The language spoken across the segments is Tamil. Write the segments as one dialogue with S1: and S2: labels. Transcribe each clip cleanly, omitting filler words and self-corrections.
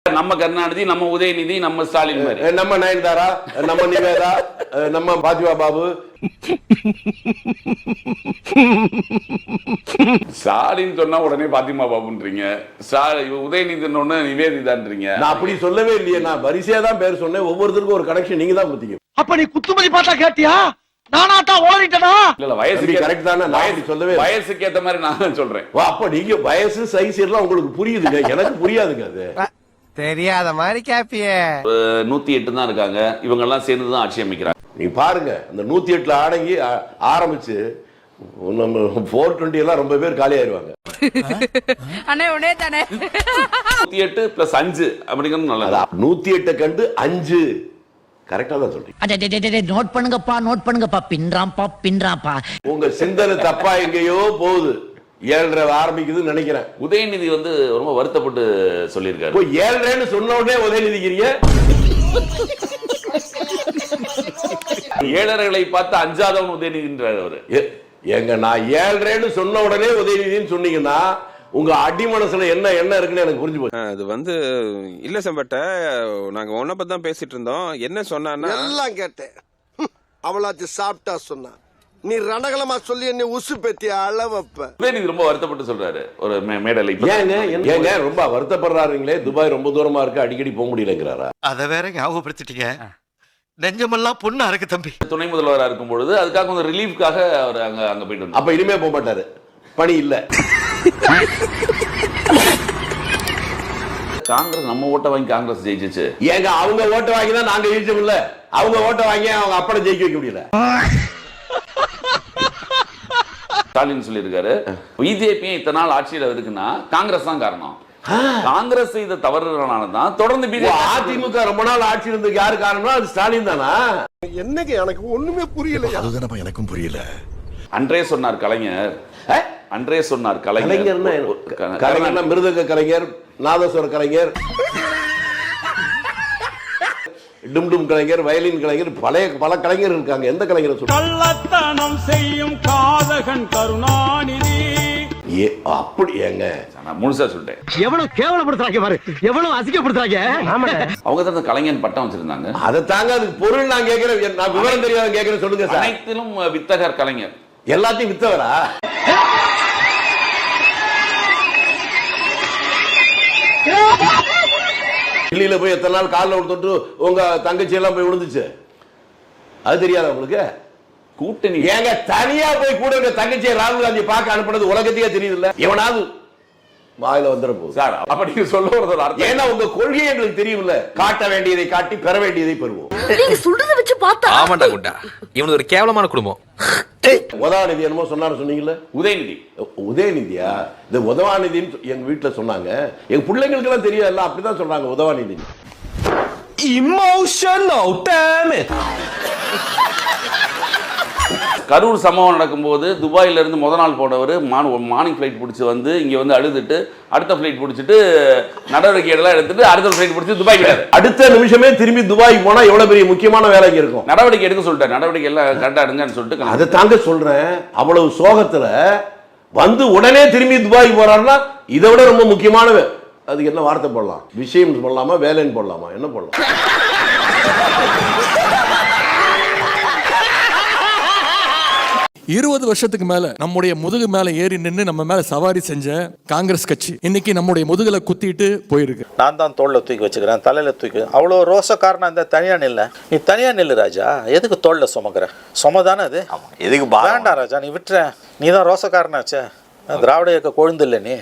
S1: நம்ம கருணாநிதி, நம்ம உதயநிதி, நம்ம ஸ்டாலின் மாதிரி,
S2: நம்ம நயன்தாரா, நம்ம நிவேதா, நம்ம பாஜிவா பாபு.
S1: ஸ்டாலின் சொன்னா உடனே பாத்திமா பாபுன்றீங்க, உதயநிதி சொன்ன நிவேதிதான்றீங்க.
S2: நான் அப்படி சொல்லவே இல்லையே, நான் வரிசையா தான் பேர் சொன்னேன். ஒவ்வொருத்தருக்கும் ஒரு கனெக்ஷன் நீங்க தான் கொடுத்தீங்க.
S3: அப்ப நீ குத்துமதி பார்த்தா கேட்டியா? நானா தான் ஓடிட்டனா?
S1: இல்ல வயசுக்கு
S2: கரெக்ட் தானே, நான் சொல்லவே
S1: வயசுக்கு ஏத்த மாதிரி நான் சொல்றேன்.
S2: அப்ப நீங்க வயசு சைஸ் எல்லாம் உங்களுக்கு புரியுதுங்க, எனக்கு புரியாதுங்க. அது
S3: தெரியாத மாதிரி கேப்பியே.
S1: 108 தான் இருக்காங்க, இவங்க எல்லாம் சேர்ந்து தான் ஆட்சி அமைக்கிறாங்க.
S2: நீ பாருங்க, அந்த 108ல அடங்கி ஆரம்பிச்சு 420 எல்லாம் ரொம்ப பேர் காலி ஆயிருவாங்க.
S4: அண்ணே உடனே தானே
S1: 108 + 5 அப்படிங்கிறது நல்லது.
S2: 108 கண்டு 5 கரெக்டா தான் சொல்றீங்க.
S5: நோட் பண்ணுங்கப்பா பின்றாம்பா.
S2: உங்க சிந்தனை தப்பா எங்கேயோ போகுது. 7:30 ஆரம்பிக்குதுன்னு நினைக்கிறேன்.
S1: உதயநிதி ரொம்ப வருத்தப்பட்டு சொல்லியிருக்காரு.
S2: 7:30 சொன்ன உடனே உதயநிதிக்கிறீங்க.
S1: 7:30 பார்த்து 5ஆவது உதயநிதின்றாரு அவரு.
S2: எங்க நான் 7:30 சொன்ன உடனே உதயநிதினு சொன்னீங்கன்னா உங்க அடி மனசுல என்ன இருக்குன்னு எனக்கு புரிஞ்சு போச்சு.
S6: அது இல்ல செம்பட்ட, நாங்க ஒன்ன பத்தி தான் பேசிட்டு இருந்தோம். என்ன சொன்னான்னா
S3: எல்லாம் கேட்டேன். அவளாச்சு சாப்பிட்டா சொன்னா, நீ ரணகலமா சொல்லி என்ன உசு பெத்தி அளவப்ப.
S1: உதயநிதி ரொம்ப வருத்தப்பட்டு சொல்றாரு ஒரு மேடையில.
S2: ஏங்க ரொம்ப வருத்தப்படுறாருங்களே? துபாய் ரொம்ப தூரமா இருக்கு, அடிக்கடி போக முடியலங்கிறாரா?
S3: அத வேற ஞாபகப்படுத்திட்டீங்க. நெஞ்சமெல்லாம் பொண்ணா இருக்கு தம்பி.
S1: துணை முதல்வராக இருக்கும் பொழுது அதுக்காக கொஞ்சம் ரிலீஃப்காக அவர் அங்க போயிட்டு வந்தார்.
S2: அப்ப இனிமே போக மாட்டாரு, பணி இல்ல.
S1: காங்கிரஸ் நம்ம ஓட்ட வாங்கி காங்கிரஸ் ஜெயிச்சிச்சு.
S2: ஏங்க அவங்க ஓட்ட வாங்கி தான் நாங்க ஜெயிச்சோம் இல்ல? அவங்க ஓட்ட வாங்கி அவங்க அப்பட ஜெயிக்க வைக்க முடியல.
S1: ஸ்டாலின் சொல்லியிருக்காரு, பிஜேபி இத்தனை நாள் ஆட்சியில் இருக்குன்னா காங்கிரஸ் தான் காரணம். காங்கிரஸ் செய்த தவறுனாலதான் தொடர்ந்து பிஜேபி.
S2: அதிமுக ரொம்ப நாள் ஆட்சி இருந்ததுக்கு யாரு காரணம்? அது ஸ்டாலின் தானா?
S3: என்னங்க எனக்கு ஒண்ணுமே புரியல.
S7: அதுதானப்பா எனக்கும் புரியல.
S1: அன்றே சொன்னார் கலைஞர். அன்றே சொன்னார் கலைஞர்.
S2: கலைஞர்னா மிருதங்க கலைஞர், நாதஸ்வர கலைஞர், டும் கலைஞர், வயலின் கலைஞர், பல கலைஞர் இருக்காங்க. எந்த கலைஞரை சொல்ற?
S8: கள்ளத்தனம் செய்யும் காதகன் கருணாநிதி.
S2: அப்படி ஏங்க
S1: நான் முழுசா சொல்லிட்டேன்.
S3: எவ்வளவு கேவலப்படுத்துறாங்க பாரு, எவ்வளவு அசிங்கப்படுத்துறாங்க.
S1: அவங்க தான் கலைஞர் பட்டம் வச்சிருந்தாங்க.
S2: அதை தாங்க, அதுக்கு பொருள் நான் கேட்கிறேன். நான் விவரம் தெரியாத கேட்கிறேன், சொல்லுங்க சார்.
S1: அனைத்திலும் வித்தகர் கலைஞர்.
S2: எல்லாத்தையும் வித்தவரா? டெல்லியில போய் எத்தனை நாள் காலில் தொட்டு உங்க தங்கச்சி எல்லாம் போய் விழுந்துச்சு, அது தெரியாத உங்களுக்கு?
S1: கூட்டணி
S2: ஏங்க தனியா போய் கூட இருக்க தங்கச்சியை ராகுல் காந்தி பார்க்க அனுப்புனது உலகத்தையே தெரியுது இல்ல? எவனாவது வாயில வந்துட போகுது
S1: சார். அப்ப நீங்க சொல்ல வரது அர்த்தம்,
S2: ஏன்னா உங்க கொள்கையை எங்களுக்கு தெரியும்ல. காட்ட வேண்டியதை காட்டி பெற வேண்டியதை பெறுவோம்.
S4: நீங்க சொல்றத வச்சு பார்த்தா
S9: ஆமாண்டா குண்டா, இவனது ஒரு கேவலமான குடும்பம்.
S2: உதவாநிதி என்னமோ சொன்னாரு சொன்னீங்கல்ல? உதயநிதியா? இந்த உதவாநிதின்னு எங்க வீட்டுல சொன்னாங்க. எங்க பிள்ளைங்களுக்கு எல்லாம் தெரியாது, அப்படிதான் சொல்றாங்க உதவாநிதி.
S8: Emotional damage.
S1: கரூர் சம்பவம் நடக்கும்போது துபாயில இருந்து முதல் நாள் போனவர் மார்னிங் ஃபிளைட் பிடிச்சி வந்து இங்க வந்து அழுதுட்டு அடுத்த ஃபிளைட் பிடிச்சிட்டு நடவடிக்கைகள் எடுத்துட்டு அடுத்த ஃபிளைட் பிடிச்சி துபாய் போயிட்டாரு.
S2: அடுத்த நிமிஷமே திரும்பி துபாய் போனா எவ்வளவு பெரிய முக்கியமான வேலைக்கு இருக்கும்.
S1: நடவடிக்கை எடுக்க சொல்லிட்டாரு. நடவடிக்கை எல்லாம் கரெக்டா எடுங்கன்னு சொல்லிட்டு.
S2: அதை தாங்க சொல்றேன். அவ்வளவு சோகத்துல வந்து உடனே திரும்பி துபாய் போறாருன்னா இதை விட ரொம்ப முக்கியமான அதுக்கு என்ன வார்த்தை போடலாம்? விஷயம் போடலாமா, வேலைன்னு போடலாமா, என்ன போடலாம்?
S10: 20 வருஷத்துக்கு மேல நம்முடைய முதுகு மேல ஏறி நின்று நம்ம மேல சவாரி செஞ்ச காங்கிரஸ் கட்சி இன்னைக்கு நம்முடைய முதுகுல குத்திட்டு போயிருக்கு.
S11: நான் தான் தோல்ல தூக்கி வச்சுக்கிறேன், தலையில தூக்கி. அவ்வளோ ரோசக்காரனா இந்த தனியா நில்ல. நீ தனியா நில்லு ராஜா. எதுக்கு தோல்ல சுமக்கிற? சுமதானே அது. எதுக்கு வேண்டாம் ராஜா, நீ விட்டுற. நீ தான் ரோசக்காரனாச்சே. திராவிட இயக்க கொழுந்து இல்லை. நீ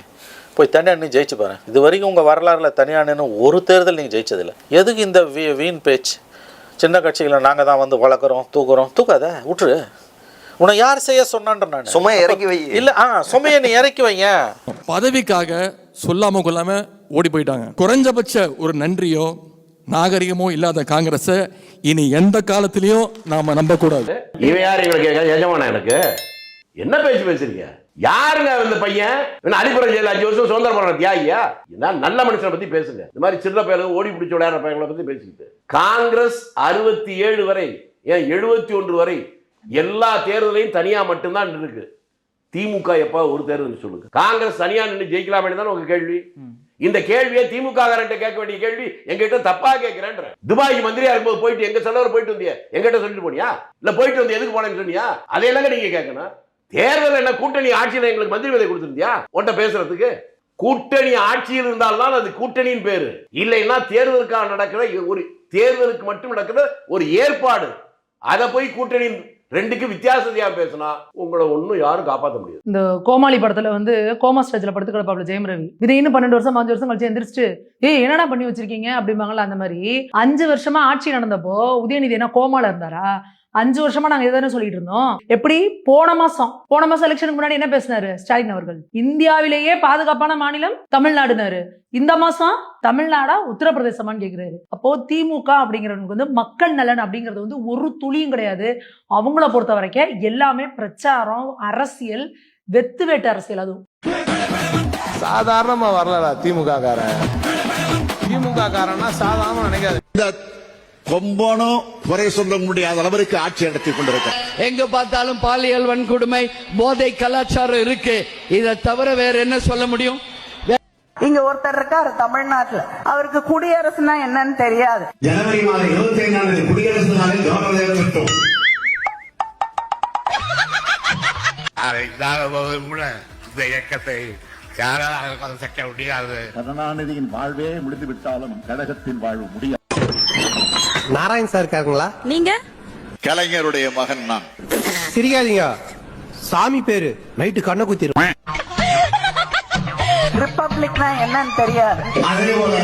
S11: போய் தனியா நீ ஜெயிச்சு பாரு. இது வரைக்கும் உங்க வரலாறுல தனியா நின்று ஒரு தேர்தல் நீங்க ஜெயிச்சதில்லை. எதுக்கு இந்த வீண் பேச்சு? சின்ன கட்சிகளை நாங்க தான் வந்து வளர்க்குறோம், தூக்காத, விட்டுரு. உன்னை யார் செய்ய சொன்னான்ற? நான்
S9: சுமையை இறக்கி வை.
S11: இல்ல, சுமையை நீ இறக்கி வைங்க.
S10: பதவிக்காக சொல்லாம கொள்ளாம ஓடி போயிட்டாங்க. குறைஞ்சபட்ச ஒரு நன்றியோ நாகரிகமோ இல்லாத காங்கிரஸ் இனி எந்த காலத்திலயும் நாம நம்ப கூடாது.
S2: இவன் யாரு எங்களுக்கு எஜமான? எனக்கு என்ன பேச்சு பேசுறீங்க? யாருங்க இந்த பையன்? அலிபுரம் ஜெயில 5 வருஷம் சுதந்திர போராட்ட தியாகியா? நல்ல மனுஷனை பத்தி பேசுங்க. இந்த மாதிரி சின்ன பையன் ஓடி பிடிச்சி விளையாடுற பையங்களை பத்தி பேசிக்கிட்டு. காங்கிரஸ் 67 வரை, ஏன் 71 வரை எல்லா தேர்தலையும் தனியா மட்டும்தான் இருக்கு. திமுக எப்ப ஒரு தேர்தல் சொல்லுங்க. காங்கிரஸ் தனியா நின்று ஜெயிக்கலாமே தான் உங்க கேள்வி. இந்த கேள்வியை திமுக காரன்ட்ட கேட்க வேண்டிய கேள்வி எங்கிட்ட தப்பா கேட்கிறேன்ற. துபாய்க்கு மந்திரியா இருக்கும்போது போயிட்டு எங்க செலவர் போயிட்டு வந்தியா, எங்கிட்ட சொல்லிட்டு போனியா, இல்ல போயிட்டு வந்து எதுக்கு போனேன்னு சொன்னியா? அதையெல்லாம் நீங்க கேட்கணும். தேர்தல் என்ன கூட்டணி ஆட்சியில் எங்களுக்கு மந்திரி பதவி கொடுத்துருந்தியா உன்ட்ட பேசுறதுக்கு? கூட்டணி ஆட்சியில் இருந்தால்தான் அது கூட்டணியின் பேரு. இல்லைன்னா தேர்தலுக்காக நடக்கிற ஒரு தேர்தலுக்கு மட்டும் நடக்கிற ஒரு ஏற்பாடு. அதை போய் கூட்டணி ரெண்டுக்கு வித்தியாசத்தையா பேசினா உங்களை ஒன்னும் யாரும் காப்பாற்ற முடியாது.
S4: இந்த கோமாளி படத்துல வந்து கோமா ஸ்டேஜ்ல படுத்து கிடப்பாப்ல ஜெயம் ரவி. இது இன்னும் 12 வருஷம் 5 வருஷம் கழிச்சு எந்திரிச்சு என்னடா பண்ணி வச்சிருக்கீங்க அப்படிம்பாங்கல்ல. அந்த மாதிரி 5 வருஷமா ஆட்சி நடந்தப்போ உதயநிதி என்ன கோமால இருந்தாரா? 5 வருஷமா நாங்க எதானே சொல்லிட்டு இருந்தோம். எப்படி போன மாசம் எலெக்ஷனுக்கு முன்னாடி என்ன பேசினாரு ஸ்டாலின் அவர்கள்? இந்தியாவிலேயே பாதுகாப்பான மாநிலம் தமிழ்நாடுனாரு. இந்த மாசம் தமிழ்நாடா உத்தரப்பிரதேசமான்னு கேக்குறாரு. அப்போ திமுக அப்படிங்கிறவனுக்கு வந்து மக்கள் நலன் அப்படிங்கிறது வந்து ஒரு துளியும் கிடையாது. அவங்கள பொறுத்த வரைக்கும் எல்லாமே பிரச்சாரம், அரசியல், வெத்து வேட்டு அரசியல். அதுவும்
S8: சாதாரணமா வரலடா திமுக காரன். திமுக காரன்னா சாதாரணமா நினைக்காது.
S3: கொம்பனும் குறை சொல்ல முடியாத அளவிற்கு ஆட்சி நடத்தி கொண்டிருக்க.
S5: எங்க பார்த்தாலும் பாலியல் வன்கொடுமை, போதை கலாச்சாரம் இருக்கு. இதை தவிர வேற என்ன சொல்ல முடியும்?
S4: இங்க ஒருத்தர் இருக்காரு தமிழ்நாட்டுல, அவருக்கு குடியரசுனா என்னன்னு தெரியாது.
S3: ஜனவரி மாதம் 25ஆம் தேதி குடியரசு நாளில் கவர்னர் திட்டம். இந்த இயக்கத்தை யாராலும் சட்ட முடியாது. கருணாநிதியின் வாழ்வே முடிந்து விட்டாலும் கழகத்தின் வாழ்வு முடியாது.
S8: நாராயண் சார் இருக்காங்களா?
S4: நீங்க
S3: கலைஞருடைய மகன் நான்.
S8: சிரிக்காதீங்க, சாமி பேரு. நைட்டு கண்ணை குத்திரும்.
S4: ரிப்பப்ளிக்னா என்னன்னு தெரியாது.
S3: அதே போல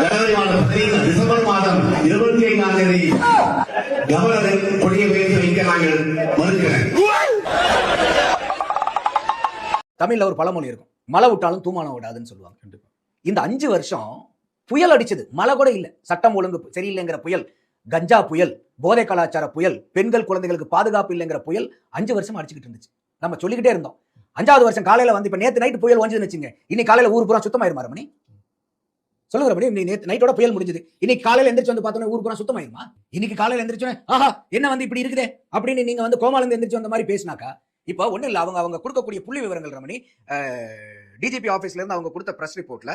S3: ஜனவரி மாதம் டிசம்பர் மாதம் 25ஆம் தேதி கவர்னர் கொடியை வைக்க நாங்கள் மறுக்கிறேன்.
S5: தமிழ்ல ஒரு பழமொழி இருக்கும், மழை விட்டாலும் தூமானம் விடாதுன்னு சொல்லுவாங்க. இந்த 5 வருஷம் புயல் அடிச்சது, மழை கூட இல்ல, சட்டம் ஒழுங்கு சரியில்லைங்கிற புயல், கஞ்சா புயல், போதை கலாச்சார புயல், பெண்கள் குழந்தைகளுக்கு பாதுகாப்பு இல்லைங்கிற புயல் 5 வருஷம் அடிச்சுக்கிட்டு இருந்துச்சு. நம்ம சொல்லிக்கிட்டே இருந்தோம். 5வது வருஷம் காலையில வந்து இப்ப நேத்து நைட்டு புயல் வந்துச்சுன்னு வச்சுங்க, இன்னைக்கு காலையில ஊர் பூரா சுத்தமாயிருமா ரமணி? சொல்லுங்க ரமணி, நேத்து நைட்டோட புயல் முடிஞ்சது, இன்னைக்கு காலையில எந்திரிச்சு வந்து பார்த்தோன்னா ஊர் பூரா சுத்தமாயிருமா? இன்னைக்கு காலையில எந்திரிச்சோன்னே ஆஹா என்ன வந்து இப்படி இருக்குதே அப்படின்னு நீங்க வந்து கோமால எந்திரிச்சு வந்த மாதிரி பேசினாக்கா இப்போ ஒன்றும் இல்லை. அவங்க கொடுக்கக்கூடிய புள்ளி விவரங்கள் ரமணி, டிஜிபி ஆஃபீஸ்ல இருந்து அவங்க கொடுத்த ப்ரெஸ் ரிப்போர்ட்ல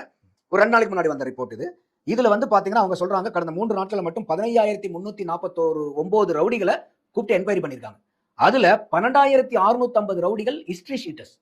S5: ஒரு 2 நாளைக்கு முன்னாடி வந்த ரிப்போர்ட் இது. இதுல வந்து பாத்தீங்கன்னா அவங்க சொல்றாங்க கடந்த 3 நாட்கள் மட்டும் 15,349 ரவுடிகளை கூப்பிட்டு என்கொயரி பண்ணிருக்காங்க. அதுல 12,650 ரவுடிகள் ஹிஸ்டரி ஷீட்டர்ஸ்,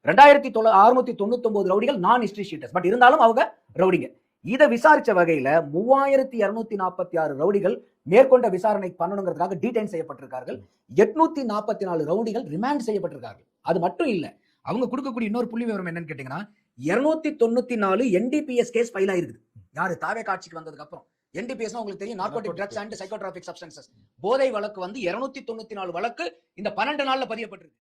S5: 2,699 ரவுடிகள் நான் ஹிஸ்டரி ஷீட்டர்ஸ். பட் இருந்தாலும் அவங்க ரவுடிங்க. இதை விசாரிச்ச வகையில 3,246 ரவுடிகள் மேற்கொண்ட விசாரணை பண்ணணுங்கிறதுக்காக டீடைன் செய்யப்பட்டிருக்கார்கள். 844 ரவுடிகள் ரிமாண்ட் செய்யப்பட்டிருக்கார்கள். அது மட்டும் இல்ல, அவங்க கொடுக்கக்கூடிய இன்னொரு புள்ளி விவரம் என்னன்னு கேட்டீங்கன்னா 294 NDPS கேஸ் ஃபைல் ஆயிருக்குது. யாரு தாவே காட்சிக்கு வந்ததுக்கு அப்புறம். NDPS உங்களுக்கு தெரியும், narcotic drugs and psychotropic substances, போதை வழக்கு வந்து 294 வழக்கு இந்த 12 நாள்ல பதியப்பட்டிருக்கு.